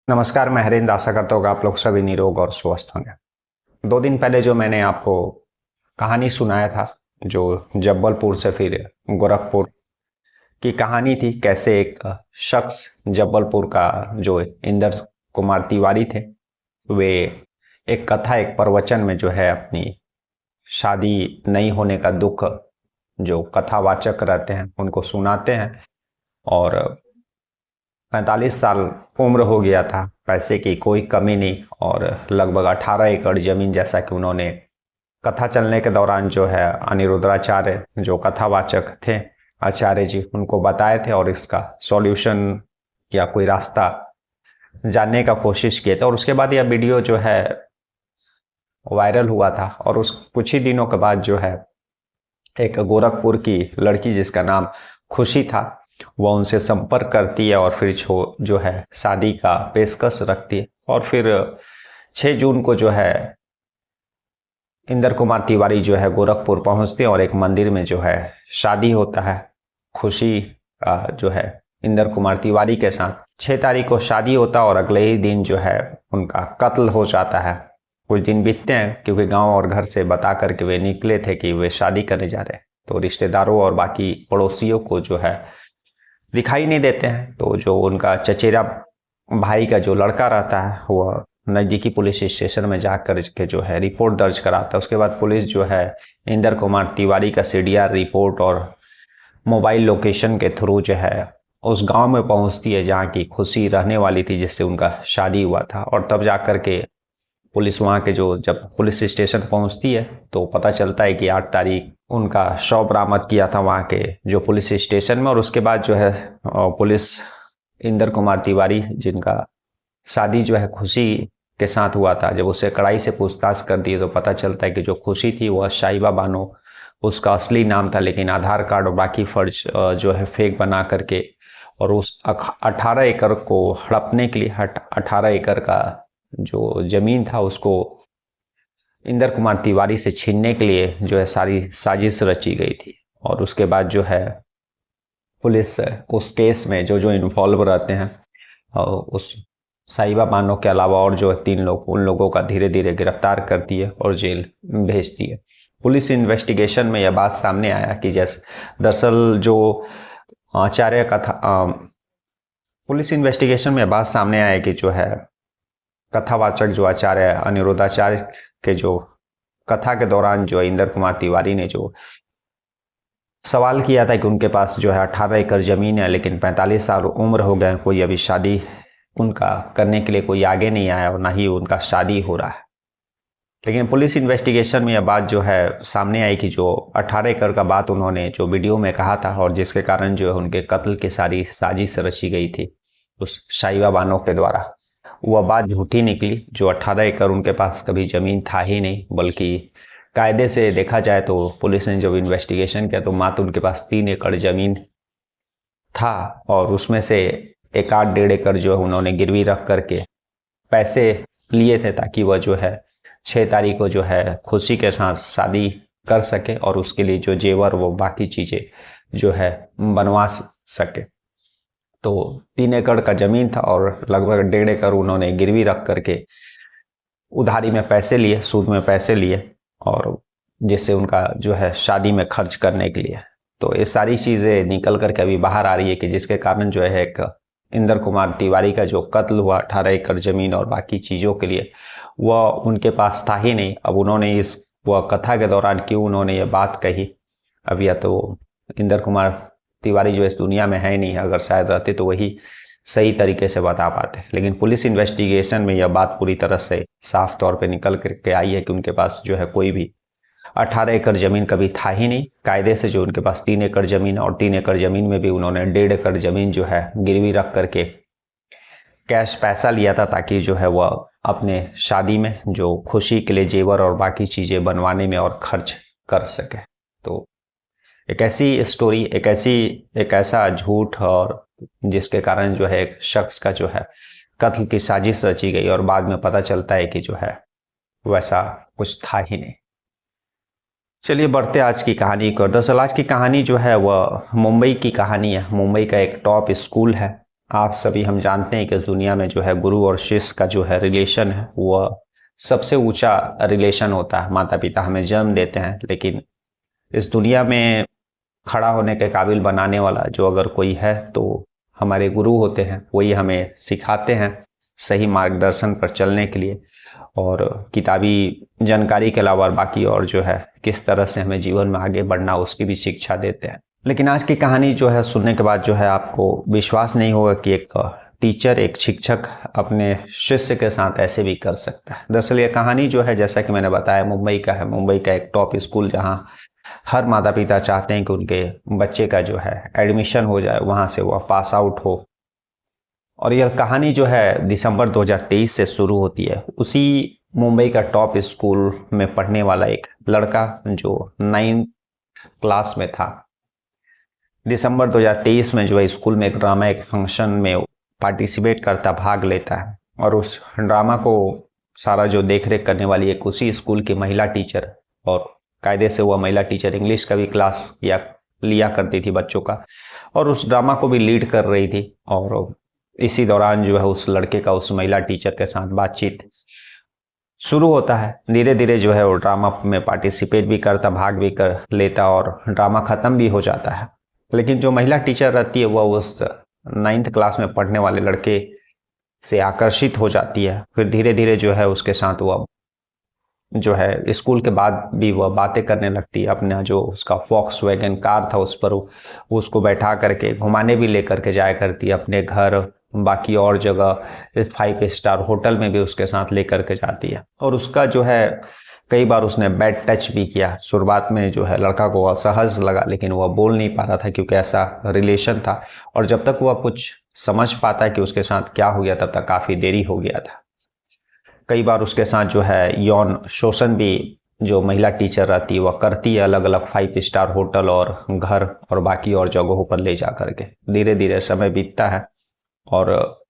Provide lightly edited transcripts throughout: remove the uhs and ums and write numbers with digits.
नमस्कार, मैं हरिंद्र। आशा करता हूँ कि आप लोग सभी निरोग और स्वस्थ होंगे। 2 दिन पहले जो मैंने आपको कहानी सुनाया था, जो जबलपुर से फिर गोरखपुर की कहानी थी, कैसे एक शख्स जबलपुर का जो इंदर कुमार तिवारी थे, वे एक कथा, एक प्रवचन में जो है अपनी शादी नहीं होने का दुख जो कथावाचक रहते हैं उनको सुनाते हैं। और 45 साल उम्र हो गया था, पैसे की कोई कमी नहीं, और लगभग 18 एकड़ जमीन, जैसा कि उन्होंने कथा चलने के दौरान जो है अनिरुद्धाचार्य जो कथावाचक थे, आचार्य जी, उनको बताए थे और इसका सॉल्यूशन या कोई रास्ता जानने का कोशिश किए थे। और उसके बाद यह वीडियो जो है वायरल हुआ था, और उस कुछ ही दिनों के बाद जो है एक गोरखपुर की लड़की जिसका नाम खुशी था, वह उनसे संपर्क करती है और फिर जो है शादी का पेशकश रखती है। और फिर 6 जून को जो है इंदर कुमार तिवारी जो है गोरखपुर पहुंचते हैं और एक मंदिर में जो है शादी होता है खुशी का जो है इंदर कुमार तिवारी के साथ। 6 तारीख को शादी होता है और अगले ही दिन जो है उनका कत्ल हो जाता है। कुछ दिन बीतते हैं, क्योंकि गांव और घर से बता करके वे निकले थे कि वे शादी करने जा रहे हैं, तो रिश्तेदारों और बाकी पड़ोसियों को जो है दिखाई नहीं देते हैं। तो जो उनका चचेरा भाई का जो लड़का रहता है, वह नज़दीकी पुलिस स्टेशन में जाकर के जो है रिपोर्ट दर्ज कराता है। उसके बाद पुलिस जो है इंदर कुमार तिवारी का सीडीआर रिपोर्ट और मोबाइल लोकेशन के थ्रू जो है उस गांव में पहुंचती है जहां की खुशी रहने वाली थी, जिससे उनका शादी हुआ था। और तब जाकर के पुलिस वहां के जो जब पुलिस स्टेशन पहुंचती है तो पता चलता है कि 8 तारीख उनका शव बरामद किया था वहां के जो पुलिस स्टेशन में। और उसके बाद जो है पुलिस इंदर कुमार तिवारी, जिनका शादी जो है खुशी के साथ हुआ था, जब उसे कड़ाई से पूछताछ कर दी तो पता चलता है कि जो खुशी थी वह शाइबा बानो उसका असली नाम था, लेकिन आधार कार्ड और बाकी फर्ज जो है फेक बना करके और उस 18 एकड़ को हड़पने के लिए 18 एकड़ का जो जमीन था उसको इंदर कुमार तिवारी से छीनने के लिए जो है सारी साजिश रची गई थी। और उसके बाद जो है पुलिस उस केस में जो जो इन्वॉल्व रहते हैं और उस साहिबा बानो के अलावा और जो 3 लोग, उन लोगों का धीरे धीरे गिरफ्तार करती है और जेल भेजती है। पुलिस इन्वेस्टिगेशन में यह बात सामने आया कि जैसे दरअसल जो आचार्य का था, पुलिस इन्वेस्टिगेशन में बात सामने आया कि जो है कथावाचक जो आचार्य अनिरुद्धाचार्य के जो कथा के दौरान जो इंदर कुमार तिवारी ने जो सवाल किया था कि उनके पास जो है 18 एकड़ जमीन है, लेकिन 45 साल उम्र हो गए, कोई अभी शादी उनका करने के लिए कोई आगे नहीं आया और ना ही उनका शादी हो रहा है। लेकिन पुलिस इन्वेस्टिगेशन में यह बात जो है सामने आई कि जो 18 एकड़ का बात उन्होंने जो वीडियो में कहा था और जिसके कारण जो है उनके कत्ल की सारी साजिश रची गई थी उस शाइबा बानो के द्वारा, वह बात झूठी निकली। जो 18 एकड़ उनके पास कभी ज़मीन था ही नहीं, बल्कि कायदे से देखा जाए तो पुलिस ने जब इन्वेस्टिगेशन किया तो मात्र उनके पास 3 एकड़ ज़मीन था, और उसमें से 1.5 एकड़ जो है उन्होंने गिरवी रख करके पैसे लिए थे, ताकि वह जो है 6 तारीख को जो है खुशी के साथ शादी कर सके और उसके लिए जो जेवर वो बाकी चीज़ें जो है बनवा सके। तो 3 एकड़ का जमीन था और लगभग 1.5 एकड़ उन्होंने गिरवी रख करके उधारी में पैसे लिए, सूद में पैसे लिए, और जिससे उनका जो है शादी में खर्च करने के लिए। तो ये सारी चीज़ें निकल करके अभी बाहर आ रही है कि जिसके कारण जो है एक इंदर कुमार तिवारी का जो कत्ल हुआ 18 एकड़ जमीन और बाकी चीज़ों के लिए, वह उनके पास था ही नहीं। अब उन्होंने इस वह कथा के दौरान क्यों उन्होंने ये बात कही, अब या तो इंदर कुमार तिवारी जो इस दुनिया में है नहीं, अगर शायद रहते तो वही सही तरीके से बता पाते। लेकिन पुलिस इन्वेस्टिगेशन में यह बात पूरी तरह से साफ तौर पे निकल करके आई है कि उनके पास जो है कोई भी 18 एकड़ जमीन कभी था ही नहीं। कायदे से जो उनके पास 3 एकड़ जमीन, और 3 एकड़ जमीन में भी उन्होंने 1.5 एकड़ जमीन जो है गिरवी रख करके कैश पैसा लिया था, ताकि जो है वह अपने शादी में जो खुशी के लिए जेवर और बाकी चीज़ें बनवाने में और खर्च कर सके। तो एक ऐसी स्टोरी, एक ऐसा झूठ, और जिसके कारण जो है एक शख्स का जो है कत्ल की साजिश रची गई और बाद में पता चलता है कि जो है वैसा कुछ था ही नहीं। चलिए बढ़ते आज की कहानी को। दरअसल आज की कहानी जो है वह मुंबई की कहानी है। मुंबई का एक टॉप स्कूल है आप सभी हम जानते हैं कि इस दुनिया में जो है गुरु और शिष्य का जो है रिलेशन है वह सबसे ऊंचा रिलेशन होता है। माता पिता हमें जन्म देते हैं, लेकिन इस दुनिया में खड़ा होने के काबिल बनाने वाला जो अगर कोई है तो हमारे गुरु होते हैं। वही हमें सिखाते हैं सही मार्गदर्शन पर चलने के लिए, और किताबी जानकारी के अलावा बाकी और जो है किस तरह से हमें जीवन में आगे बढ़ना उसकी भी शिक्षा देते हैं। लेकिन आज की कहानी जो है सुनने के बाद जो है आपको विश्वास नहीं होगा कि एक टीचर, एक शिक्षक अपने शिष्य के साथ ऐसे भी कर सकता है। दरअसल ये कहानी जो है, जैसा कि मैंने बताया, मुंबई का है। मुंबई का एक टॉप स्कूल जहां हर माता पिता चाहते हैं कि उनके बच्चे का जो है एडमिशन हो जाए, वहां से वह पास आउट हो। और यह कहानी जो है दिसंबर 2023 से शुरू होती है। उसी मुंबई का टॉप स्कूल में पढ़ने वाला एक लड़का जो 9th क्लास में था, दिसंबर 2023 में जो है स्कूल में एक ड्रामा, एक फंक्शन में पार्टिसिपेट करता, भाग लेता है। और उस ड्रामा को सारा जो देख रेख करने वाली एक उसी स्कूल की महिला टीचर, और कायदे से वह महिला टीचर इंग्लिश का भी क्लास लिया करती थी बच्चों का, और उस ड्रामा को भी लीड कर रही थी। और इसी दौरान जो है उस लड़के का उस महिला टीचर के साथ बातचीत शुरू होता है। धीरे धीरे जो है वो ड्रामा में पार्टिसिपेट भी करता, भाग भी कर लेता, और ड्रामा खत्म भी हो जाता है। लेकिन जो महिला टीचर रहती है वह उस 9th क्लास में पढ़ने वाले लड़के से आकर्षित हो जाती है। फिर धीरे धीरे जो है उसके साथ वह जो है स्कूल के बाद भी वह बातें करने लगती है। अपना जो उसका वॉक्सवैगन कार था उस पर उसको बैठा करके घुमाने भी लेकर के जाया करती है अपने घर, बाकी और जगह 5 स्टार होटल में भी उसके साथ लेकर के जाती है। और उसका जो है कई बार उसने बैड टच भी किया। शुरुआत में जो है लड़का को असहज लगा, लेकिन वह बोल नहीं पा रहा था क्योंकि ऐसा रिलेशन था। और जब तक वह कुछ समझ पाता है कि उसके साथ क्या हो गया, तब तक काफ़ी देरी हो गया था। कई बार उसके साथ जो है यौन शोषण भी जो महिला टीचर रहती है वह करती है, अलग अलग 5 स्टार होटल और घर और बाकी और जगहों पर ले जा करके। धीरे धीरे समय बीतता है और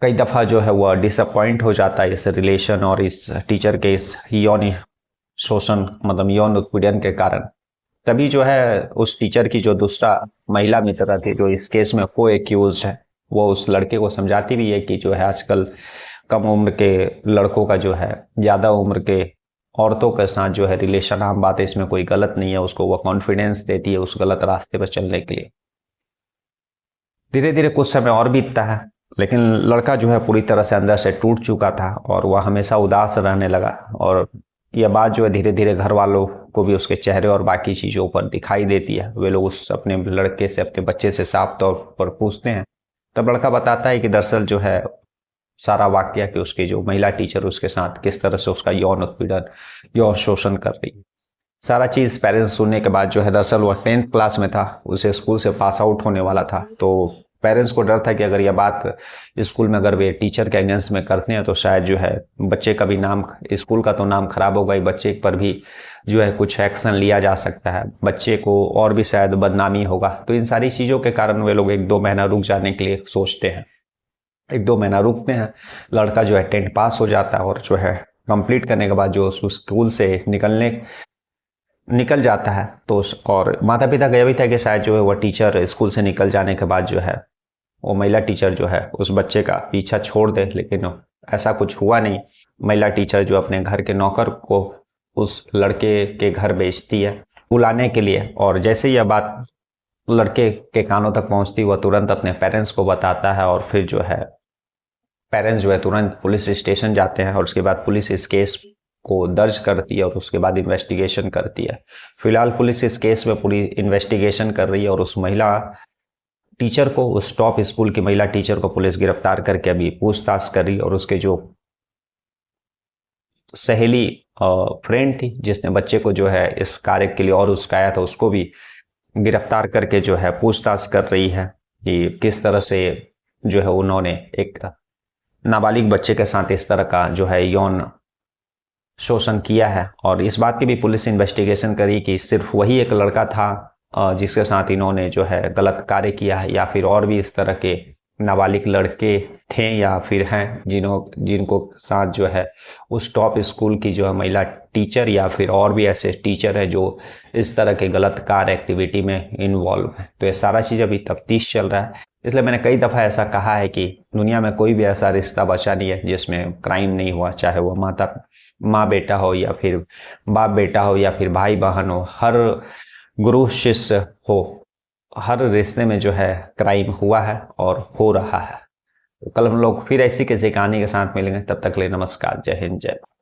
कई दफ़ा जो है वह डिसअपॉइंट हो जाता है इस रिलेशन और इस टीचर के इस यौन शोषण, मतलब यौन उत्पीड़न के कारण। तभी जो है उस टीचर की जो दूसरा महिला मित्र थी, जो इस केस में को एक्यूज है, वो उस लड़के को समझाती भी है कि जो है आजकल कम उम्र के लड़कों का जो है ज़्यादा उम्र के औरतों के साथ जो है रिलेशन आम बात है, इसमें कोई गलत नहीं है। उसको वो कॉन्फिडेंस देती है उस गलत रास्ते पर चलने के लिए। धीरे धीरे कुछ समय और बीतता है, लेकिन लड़का जो है पूरी तरह से अंदर से टूट चुका था और वह हमेशा उदास रहने लगा। और यह बात जो है धीरे धीरे घर वालों को भी उसके चेहरे और बाकी चीज़ों पर दिखाई देती है। वे लोग उस अपने लड़के से, अपने बच्चे से साफ तौर पर पूछते हैं। तब लड़का बताता है कि दरअसल जो है सारा वाकया कि उसकी जो महिला टीचर उसके साथ किस तरह से उसका यौन उत्पीड़न, यौन शोषण कर रही है। सारा चीज़ पेरेंट्स सुनने के बाद जो है, दरअसल वह 10th क्लास में था, उसे स्कूल से पास आउट होने वाला था। तो पेरेंट्स को डर था कि अगर यह बात स्कूल में अगर वे टीचर के अगेंस्ट में करते हैं तो शायद जो है बच्चे का भी नाम, स्कूल का तो नाम खराब होगा ही, बच्चे पर भी जो है कुछ एक्शन लिया जा सकता है, बच्चे को और भी शायद बदनामी होगा। तो इन सारी चीज़ों के कारण वे लोग 1-2 महीना रुक जाने के लिए सोचते हैं। 1-2 महीना रुकते हैं, लड़का जो है 10th पास हो जाता है और जो है कंप्लीट करने के बाद जो स्कूल से निकल जाता है। तो और माता पिता का यह भी था कि शायद जो है वह टीचर स्कूल से निकल जाने के बाद जो है वो महिला टीचर जो है उस बच्चे का पीछा छोड़ दे, लेकिन ऐसा कुछ हुआ नहीं। महिला टीचर जो अपने घर के नौकर को उस लड़के के घर भेजती है बुलाने के लिए, और जैसे ही यह बात लड़के के कानों तक पहुंचती वह तुरंत अपने पेरेंट्स को बताता है। और फिर जो है पेरेंट्स जो है तुरंत पुलिस स्टेशन जाते हैं और उसके बाद पुलिस इस केस को दर्ज करती है और उसके बाद इन्वेस्टिगेशन करती है। फिलहाल पुलिस इस केस में पूरी इन्वेस्टिगेशन कर रही है और उस महिला टीचर को, उस टॉप स्कूल की महिला टीचर को पुलिस गिरफ्तार करके अभी पूछताछ कर रही है। और उसके जो सहेली फ्रेंड थी जिसने बच्चे को जो है इस कार्य के लिए और उसका आया था, उसको भी गिरफ्तार करके जो है पूछताछ कर रही है कि किस तरह से जो है उन्होंने एक नाबालिग बच्चे के साथ इस तरह का जो है यौन शोषण किया है। और इस बात की भी पुलिस इन्वेस्टिगेशन करी कि सिर्फ वही एक लड़का था जिसके साथ इन्होंने जो है गलत कार्य किया है, या फिर और भी इस तरह के नाबालिग लड़के थे या फिर हैं जिनको साथ जो है उस टॉप स्कूल की जो है महिला टीचर या फिर और भी ऐसे टीचर है जो इस तरह के गलत कार्य एक्टिविटी में इन्वॉल्व है। तो ये सारा चीज़ अभी तफ्तीश चल रहा है। इसलिए मैंने कई दफ़ा ऐसा कहा है कि दुनिया में कोई भी ऐसा रिश्ता बचा नहीं है जिसमें क्राइम नहीं हुआ, चाहे वो माँ बेटा हो या फिर बाप बेटा हो या फिर भाई बहन हो, हर गुरु शिष्य हो, हर रिश्ते में जो है क्राइम हुआ है और हो रहा है। तो कल हम लोग फिर ऐसी किसी कहानी के साथ मिलेंगे, तब तक के लिए नमस्कार, जय हिंद, जय भारत।